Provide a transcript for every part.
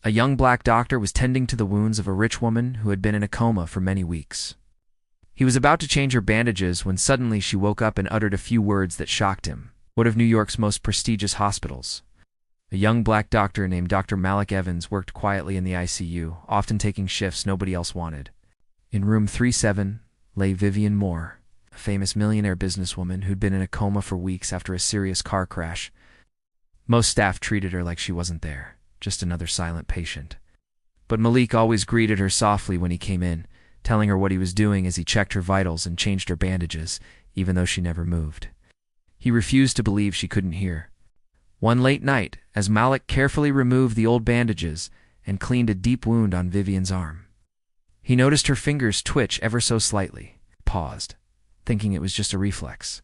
A young black doctor was tending to the wounds of a rich woman who had been in a coma for many weeks. He was about to change her bandages when suddenly she woke up and uttered a few words that shocked him. One of New York's most prestigious hospitals. A young black doctor named Dr. Malik Evans worked quietly in the ICU, often taking shifts nobody else wanted. In room 37 lay Vivian Moore, a famous millionaire businesswoman who'd been in a coma for weeks after a serious car crash. Most staff treated her like she wasn't there, just another silent patient. But Malik always greeted her softly when he came in, telling her what he was doing as he checked her vitals and changed her bandages, even though she never moved. He refused to believe she couldn't hear. One late night, as Malik carefully removed the old bandages and cleaned a deep wound on Vivian's arm, he noticed her fingers twitch ever so slightly, paused, thinking it was just a reflex.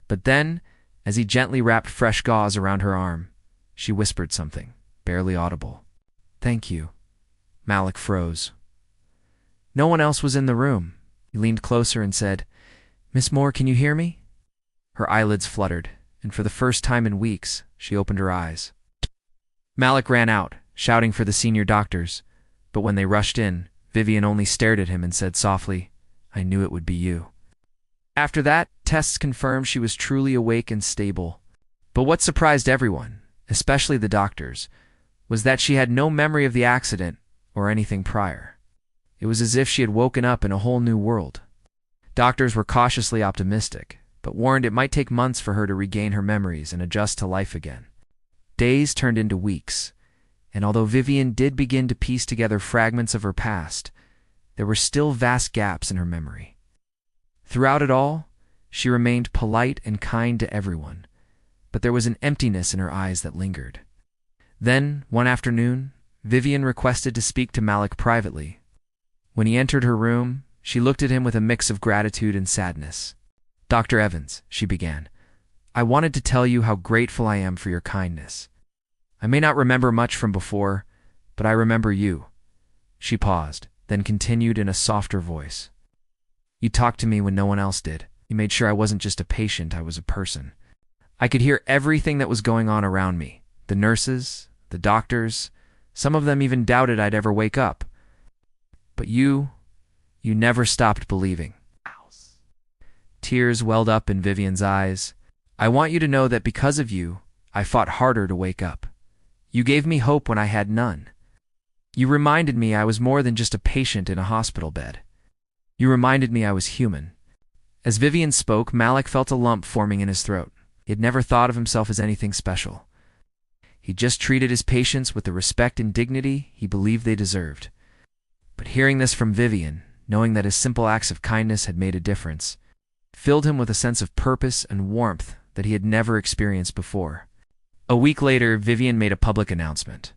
But then, as he gently wrapped fresh gauze around her arm, she whispered something, barely audible. "Thank you." Malik froze. No one else was in the room. He leaned closer and said, "Miss Moore, can you hear me?" Her eyelids fluttered, and for the first time in weeks, she opened her eyes. Malik ran out, shouting for the senior doctors, but when they rushed in, Vivian only stared at him and said softly, "I knew it would be you." After that, tests confirmed she was truly awake and stable. But what surprised everyone, especially the doctors, was that she had no memory of the accident or anything prior. It was as if she had woken up in a whole new world. Doctors were cautiously optimistic, but warned it might take months for her to regain her memories and adjust to life again. Days turned into weeks, and although Vivian did begin to piece together fragments of her past, there were still vast gaps in her memory. Throughout it all, she remained polite and kind to everyone, but there was an emptiness in her eyes that lingered. Then, one afternoon, Vivian requested to speak to Malik privately. When he entered her room, she looked at him with a mix of gratitude and sadness. "Dr. Evans," she began, "I wanted to tell you how grateful I am for your kindness. I may not remember much from before, but I remember you." She paused, then continued in a softer voice. "You talked to me when no one else did. You made sure I wasn't just a patient, I was a person. I could hear everything that was going on around me. The nurses, the doctors, some of them even doubted I'd ever wake up. But you never stopped believing." Tears welled up in Vivian's eyes. "I want you to know that because of you, I fought harder to wake up. You gave me hope when I had none. You reminded me I was more than just a patient in a hospital bed. You reminded me I was human." As Vivian spoke, Malik felt a lump forming in his throat. He had never thought of himself as anything special. He just treated his patients with the respect and dignity he believed they deserved. But hearing this from Vivian, knowing that his simple acts of kindness had made a difference, filled him with a sense of purpose and warmth that he had never experienced before. A week later, Vivian made a public announcement.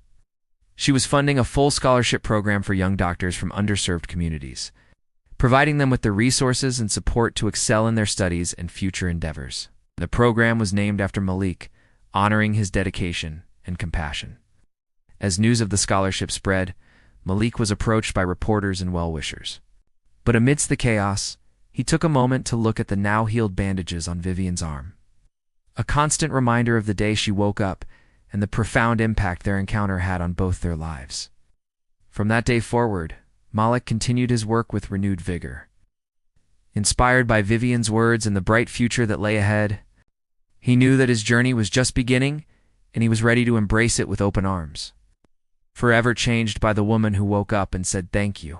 She was funding a full scholarship program for young doctors from underserved communities, providing them with the resources and support to excel in their studies and future endeavors. The program was named after Malik, honoring his dedication and compassion. As news of the scholarship spread, Malik was approached by reporters and well-wishers. But amidst the chaos, he took a moment to look at the now-healed bandages on Vivian's arm. A constant reminder of the day she woke up and the profound impact their encounter had on both their lives. From that day forward, Malik continued his work with renewed vigor. Inspired by Vivian's words and the bright future that lay ahead, he knew that his journey was just beginning, and he was ready to embrace it with open arms. Forever changed by the woman who woke up and said thank you.